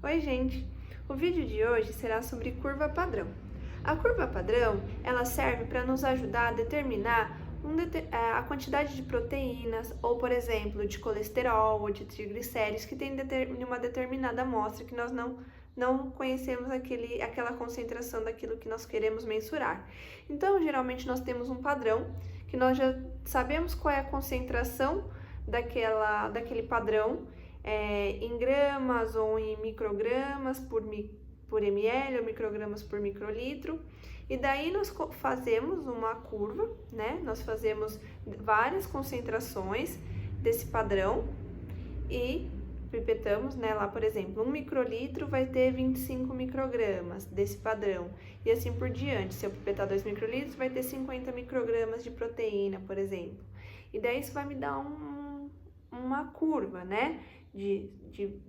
Oi, gente! O vídeo de hoje será sobre curva padrão. A curva padrão, ela serve para nos ajudar a determinar a quantidade de proteínas ou, por exemplo, de colesterol ou de triglicéridos que tem em uma determinada amostra que nós não conhecemos aquela concentração daquilo que nós queremos mensurar. Então, geralmente nós temos um padrão que nós já sabemos qual é a concentração daquele padrão em gramas ou em microgramas por ml ou microgramas por microlitro. E daí nós fazemos uma curva, né? Nós fazemos várias concentrações desse padrão e pipetamos, né? Lá, por exemplo, 1 microlitro vai ter 25 microgramas desse padrão. E assim por diante. Se eu pipetar 2 microlitros, vai ter 50 microgramas de proteína, por exemplo. E daí isso vai me dar uma curva, né? De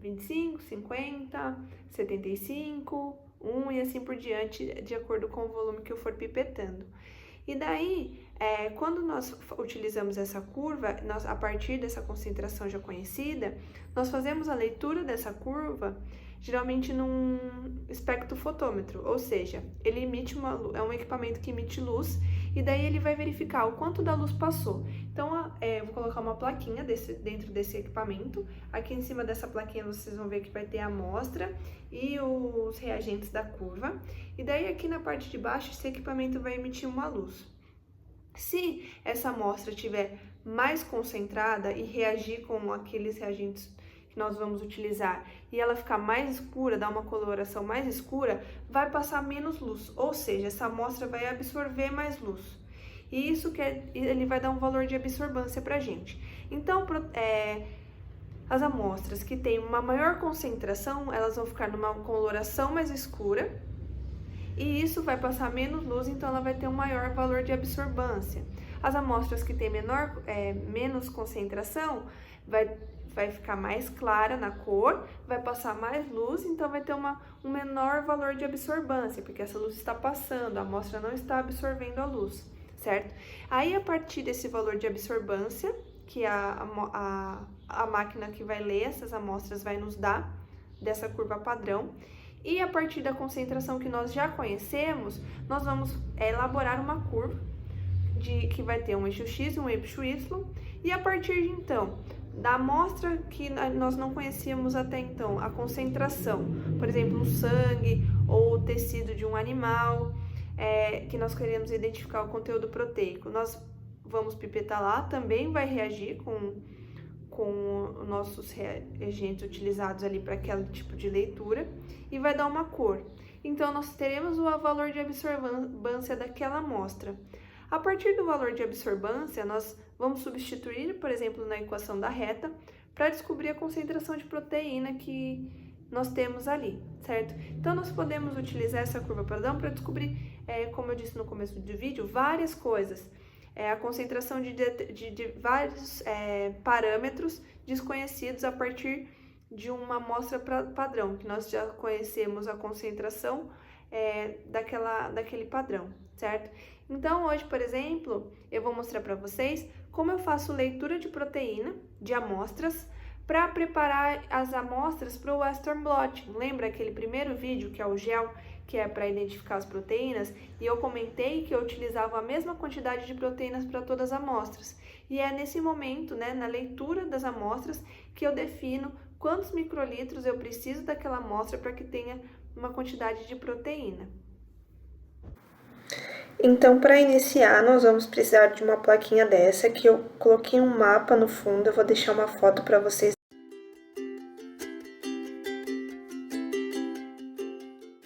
25, 50, 75, 1 e assim por diante, de acordo com o volume que eu for pipetando. E daí, quando nós utilizamos essa curva, a partir dessa concentração já conhecida, nós fazemos a leitura dessa curva, geralmente num espectrofotômetro, ou seja, ele emite é um equipamento que emite luz, e daí ele vai verificar o quanto da luz passou. Então, eu vou colocar uma plaquinha dentro desse equipamento. Aqui em cima dessa plaquinha vocês vão ver que vai ter a amostra e os reagentes da curva. E daí aqui na parte de baixo esse equipamento vai emitir uma luz. Se essa amostra estiver mais concentrada e reagir com aqueles reagentes que nós vamos utilizar e ela ficar mais escura, dar uma coloração mais escura, vai passar menos luz, ou seja, essa amostra vai absorver mais luz. E isso ele vai dar um valor de absorvância para a gente. Então, as amostras que têm uma maior concentração, elas vão ficar numa coloração mais escura, e isso vai passar menos luz, então ela vai ter um maior valor de absorvância. As amostras que têm menos concentração, vai ficar mais clara na cor, vai passar mais luz, então vai ter um menor valor de absorvância, porque essa luz está passando, a amostra não está absorvendo a luz, certo? Aí, a partir desse valor de absorvância, que a máquina que vai ler essas amostras vai nos dar, dessa curva padrão, e a partir da concentração que nós já conhecemos, nós vamos elaborar uma curva que vai ter um eixo X e um eixo Y, e a partir de então, da amostra que nós não conhecíamos até então, a concentração, por exemplo, no sangue ou o tecido de um animal, que nós queremos identificar o conteúdo proteico, nós vamos pipetar lá, também vai reagir com os nossos reagentes utilizados ali para aquele tipo de leitura e vai dar uma cor. Então, nós teremos o valor de absorvância daquela amostra. A partir do valor de absorvância, nós vamos substituir, por exemplo, na equação da reta, para descobrir a concentração de proteína que nós temos ali, certo? Então, nós podemos utilizar essa curva padrão para descobrir, como eu disse no começo do vídeo, várias coisas. A concentração de vários parâmetros desconhecidos a partir de uma amostra padrão, que nós já conhecemos a concentração daquele padrão, certo? Então, hoje, por exemplo, eu vou mostrar para vocês como eu faço leitura de proteína de amostras para preparar as amostras para o Western blotting. Lembra aquele primeiro vídeo que é o gel, que é para identificar as proteínas? E eu comentei que eu utilizava a mesma quantidade de proteínas para todas as amostras. E é nesse momento, né, na leitura das amostras, que eu defino quantos microlitros eu preciso daquela amostra para que tenha uma quantidade de proteína. Então, para iniciar, nós vamos precisar de uma plaquinha dessa, que eu coloquei um mapa no fundo, eu vou deixar uma foto para vocês.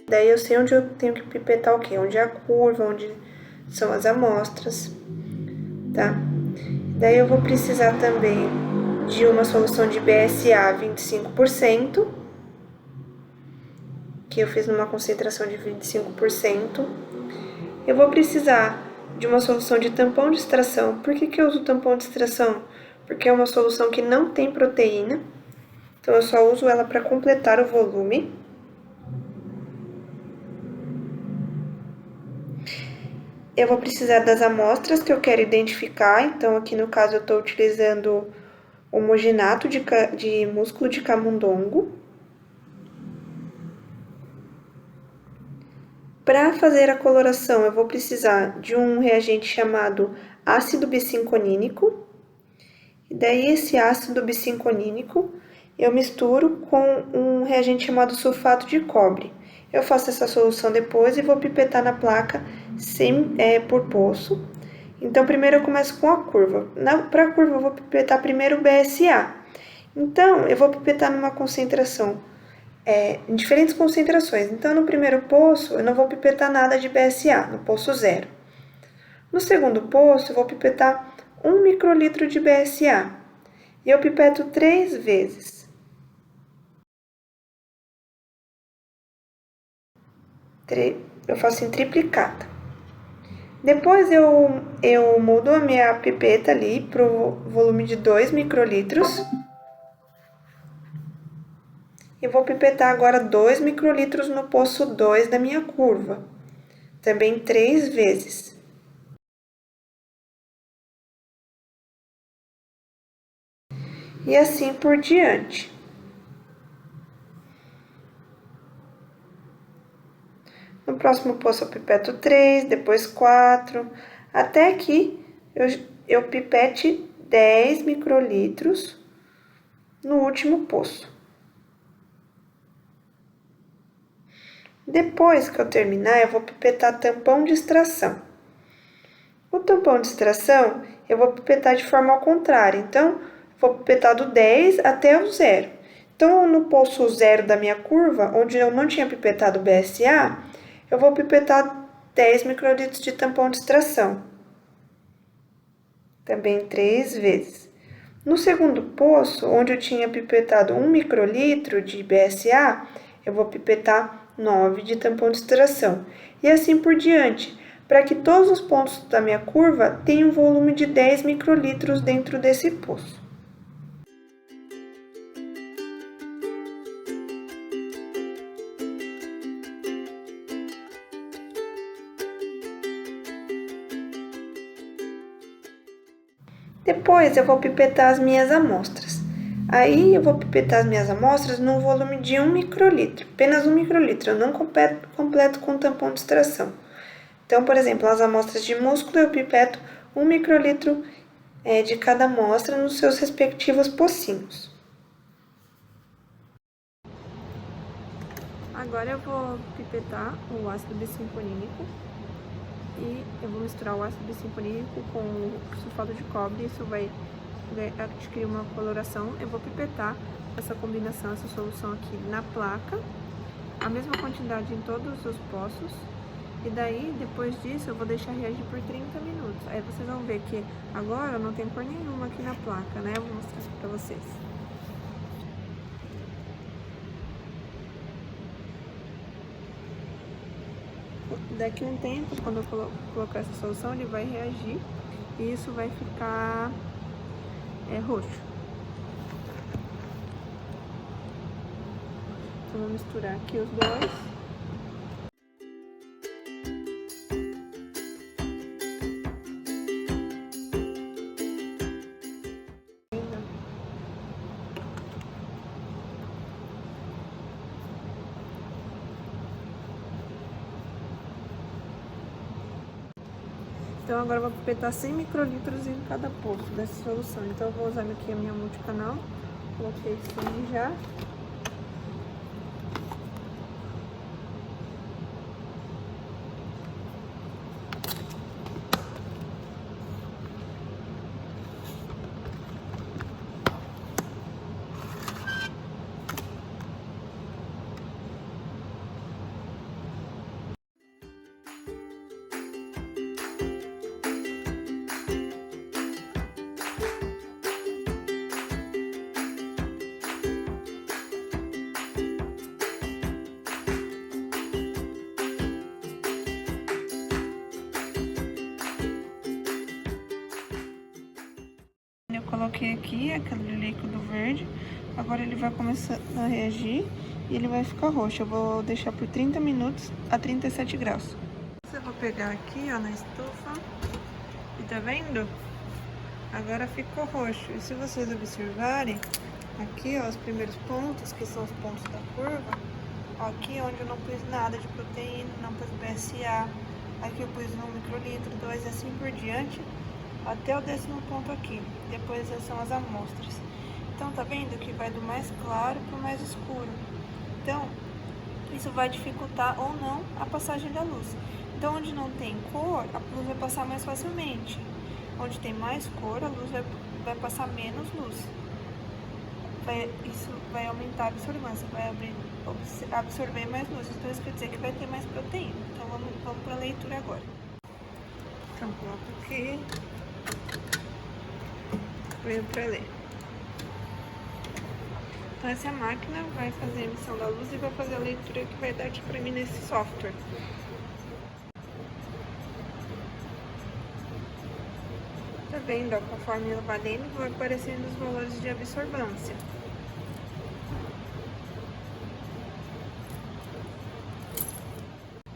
Daí eu sei onde eu tenho que pipetar o quê? Onde é a curva, onde são as amostras, tá? Daí eu vou precisar também de uma solução de BSA 25%, que eu fiz numa concentração de 25%. Eu vou precisar de uma solução de tampão de extração. Por que eu uso tampão de extração? Porque é uma solução que não tem proteína, então eu só uso ela para completar o volume. Eu vou precisar das amostras que eu quero identificar, então aqui no caso eu estou utilizando homogenato de músculo de camundongo. Para fazer a coloração, eu vou precisar de um reagente chamado ácido bicinconínico. E daí, esse ácido bicinconínico eu misturo com um reagente chamado sulfato de cobre. Eu faço essa solução depois e vou pipetar na placa por poço. Então, primeiro eu começo com a curva. Para a curva, eu vou pipetar primeiro o BSA. Então, eu vou pipetar numa concentração, em diferentes concentrações. Então, no primeiro poço, eu não vou pipetar nada de BSA, no poço 0. No segundo poço, eu vou pipetar 1 microlitro de BSA. E eu pipeto 3 vezes. Eu faço em triplicata. Depois, eu mudo a minha pipeta ali para o volume de 2 microlitros. E vou pipetar agora 2 microlitros no poço 2 da minha curva. Também 3 vezes. E assim por diante. No próximo poço eu pipeto 3, depois 4, até que eu pipete 10 microlitros no último poço. Depois que eu terminar, eu vou pipetar tampão de extração. O tampão de extração, eu vou pipetar de forma ao contrário. Então, vou pipetar do 10 até o 0. Então, no poço 0 da minha curva, onde eu não tinha pipetado BSA, eu vou pipetar 10 microlitros de tampão de extração. Também 3 vezes. No segundo poço, onde eu tinha pipetado 1 microlitro de BSA, eu vou pipetar 9 de tampão de extração. E assim por diante, para que todos os pontos da minha curva tenham um volume de 10 microlitros dentro desse poço. Depois, eu vou pipetar as minhas amostras. Aí, eu vou pipetar as minhas amostras num volume de 1 microlitro, apenas 1 microlitro, eu não completo com tampão de extração. Então, por exemplo, as amostras de músculo, eu pipeto 1 microlitro de cada amostra nos seus respectivos pocinhos. Agora, eu vou pipetar o ácido bicinconínico. E eu vou misturar o ácido bicinconínico com o sulfato de cobre, isso vai adquirir uma coloração. Eu vou pipetar essa combinação, essa solução aqui na placa, a mesma quantidade em todos os poços. E daí, depois disso, eu vou deixar reagir por 30 minutos. Aí vocês vão ver que agora não tem cor nenhuma aqui na placa, né? Eu vou mostrar isso pra vocês. Daqui a um tempo, quando eu colocar essa solução, ele vai reagir e isso vai ficar roxo. Então, vou misturar aqui os dois. Então, agora eu vou pipetar 100 microlitros em cada poço dessa solução. Então, eu vou usar aqui a minha multicanal. Coloquei 100 já. Eu coloquei aqui aquele líquido verde, agora ele vai começar a reagir e ele vai ficar roxo. Eu vou deixar por 30 minutos a 37 graus. Eu vou pegar aqui, ó, na estufa, e tá vendo? Agora ficou roxo. E se vocês observarem, aqui, ó, os primeiros pontos, que são os pontos da curva, Aqui onde eu não pus nada de proteína, não pus BSA. Aqui eu pus 1 microlitro, 2 e assim por diante, até o 10º ponto aqui. Depois são as amostras. Então tá vendo que vai do mais claro para o mais escuro. Então isso vai dificultar ou não a passagem da luz. Então onde não tem cor, a luz vai passar mais facilmente. Onde tem mais cor, a luz vai passar menos luz. Isso vai aumentar a absorvância, vai absorver mais luz. Então isso quer dizer que vai ter mais proteína. Então vamos para a leitura agora. Então coloco aqui, venho para ler. Então essa máquina vai fazer a emissão da luz e vai fazer a leitura que vai dar aqui para mim nesse software. Tá vendo, ó, conforme ela vai lendo, vai aparecendo os valores de absorvância.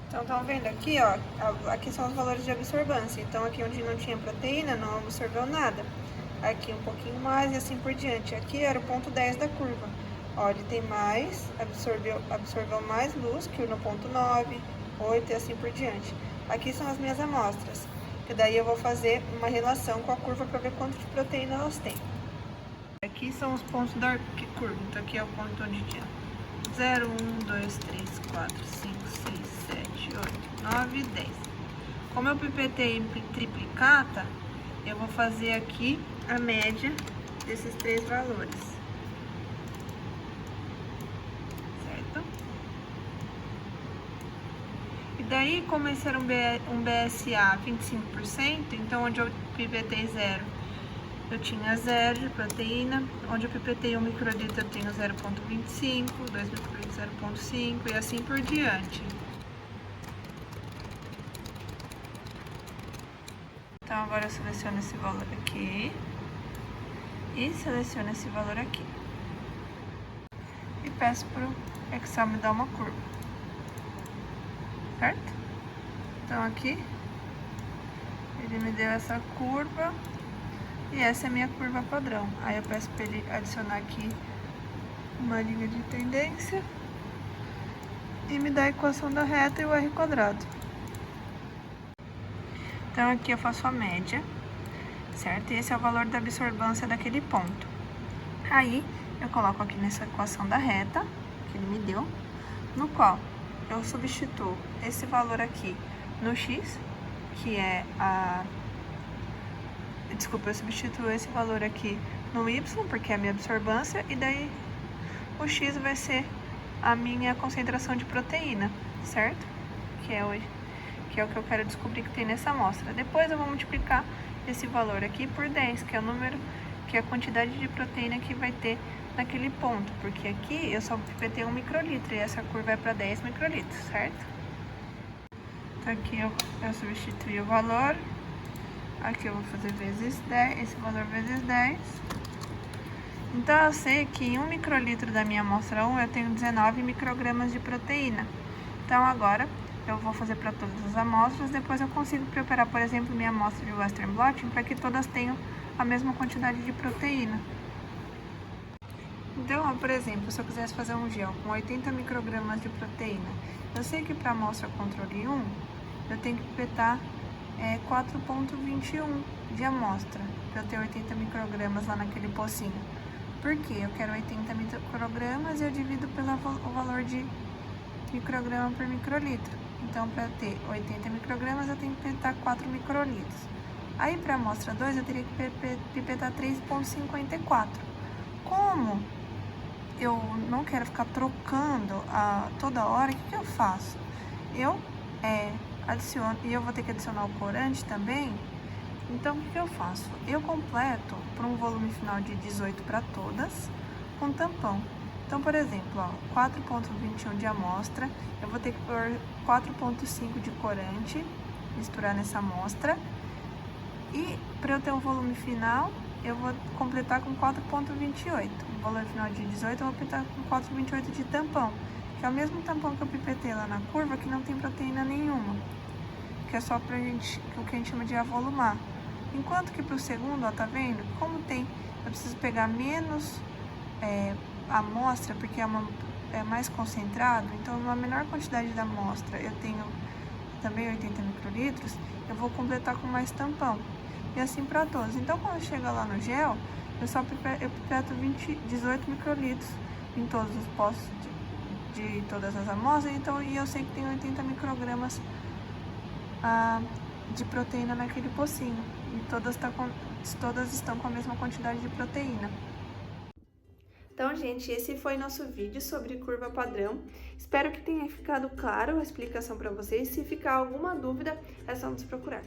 Então, estão vendo aqui, ó, aqui são os valores de absorvância. Então, aqui onde não tinha proteína, não absorveu nada. Aqui um pouquinho mais e assim por diante. Aqui era o ponto 10 da curva. Ó, ele tem mais, absorveu mais luz que no ponto 9, 8 e assim por diante. Aqui são as minhas amostras, que daí eu vou fazer uma relação com a curva para ver quanto de proteína elas têm. Aqui são os pontos da curva. Então, aqui é o ponto onde tinha 0, 1, 2, 3, 4, 5, 6, 7, 8, 9 e 10. Como eu pipetei em triplicata, eu vou fazer aqui a média desses 3 valores. Certo? E daí, como esse era um BSA 25%, então onde eu pipetei 0, eu tinha 0 de proteína. Onde eu pipetei 1 microlitro, eu tenho 0,25, 2 microlitros 0,5 e assim por diante. Então, agora eu seleciono esse valor aqui e seleciono esse valor aqui. E peço para o Excel me dar uma curva, certo? Então, aqui ele me deu essa curva e essa é a minha curva padrão. Aí eu peço para ele adicionar aqui uma linha de tendência e me dá a equação da reta e o R quadrado. Então, aqui eu faço a média, certo? E esse é o valor da absorvância daquele ponto. Aí, eu coloco aqui nessa equação da reta, que ele me deu, no qual eu substituo esse valor aqui no x, que é a... Desculpa, eu substituo esse valor aqui no y, porque é a minha absorvância, e daí o x vai ser a minha concentração de proteína, certo? Que é o que eu quero descobrir que tem nessa amostra. Depois eu vou multiplicar esse valor aqui por 10, que é o número, que é a quantidade de proteína que vai ter naquele ponto, porque aqui eu só pipetei 1 microlitro e essa curva é para 10 microlitros, certo? Então aqui eu substituí o valor, aqui eu vou fazer vezes 10, esse valor vezes 10. Então eu sei que em 1 microlitro da minha amostra 1 eu tenho 19 microgramas de proteína. Então agora eu vou fazer para todas as amostras, depois eu consigo preparar, por exemplo, minha amostra de Western blotting para que todas tenham a mesma quantidade de proteína. Então, por exemplo, se eu quisesse fazer um gel com 80 microgramas de proteína, eu sei que para a amostra controle 1, eu tenho que pipetar 4,21 de amostra, para eu ter 80 microgramas lá naquele pocinho. Por quê? Eu quero 80 microgramas e eu divido pelo valor de micrograma por microlitro. Então, para ter 80 microgramas, eu tenho que pipetar 4 microlitros. Aí, para a amostra 2, eu teria que pipetar 3,54. Como eu não quero ficar trocando toda hora, o que eu faço? Eu adiciono, e eu vou ter que adicionar o corante também. Então, o que eu faço? Eu completo para um volume final de 18 para todas, com tampão. Então, por exemplo, 4,21 de amostra, eu vou ter que pôr 4,5 de corante, misturar nessa amostra. E para eu ter um volume final, eu vou completar com 4,28. O valor final de 18, eu vou completar com 4,28 de tampão, que é o mesmo tampão que eu pipetei lá na curva, que não tem proteína nenhuma, que é só pra gente, o que a gente chama de avolumar. Enquanto que pro segundo, ó, tá vendo? Como tem, eu preciso pegar menos amostra, porque é mais concentrado, então uma menor quantidade da amostra, eu tenho também 80 microlitros, eu vou completar com mais tampão. E assim para todos. Então quando chega lá no gel, eu pipeto 18 microlitros em todos os poços de todas as amostras, então, e eu sei que tem 80 microgramas de proteína naquele pocinho. E todas estão com a mesma quantidade de proteína. Então, gente, esse foi nosso vídeo sobre curva padrão. Espero que tenha ficado claro a explicação para vocês. Se ficar alguma dúvida, é só nos procurar.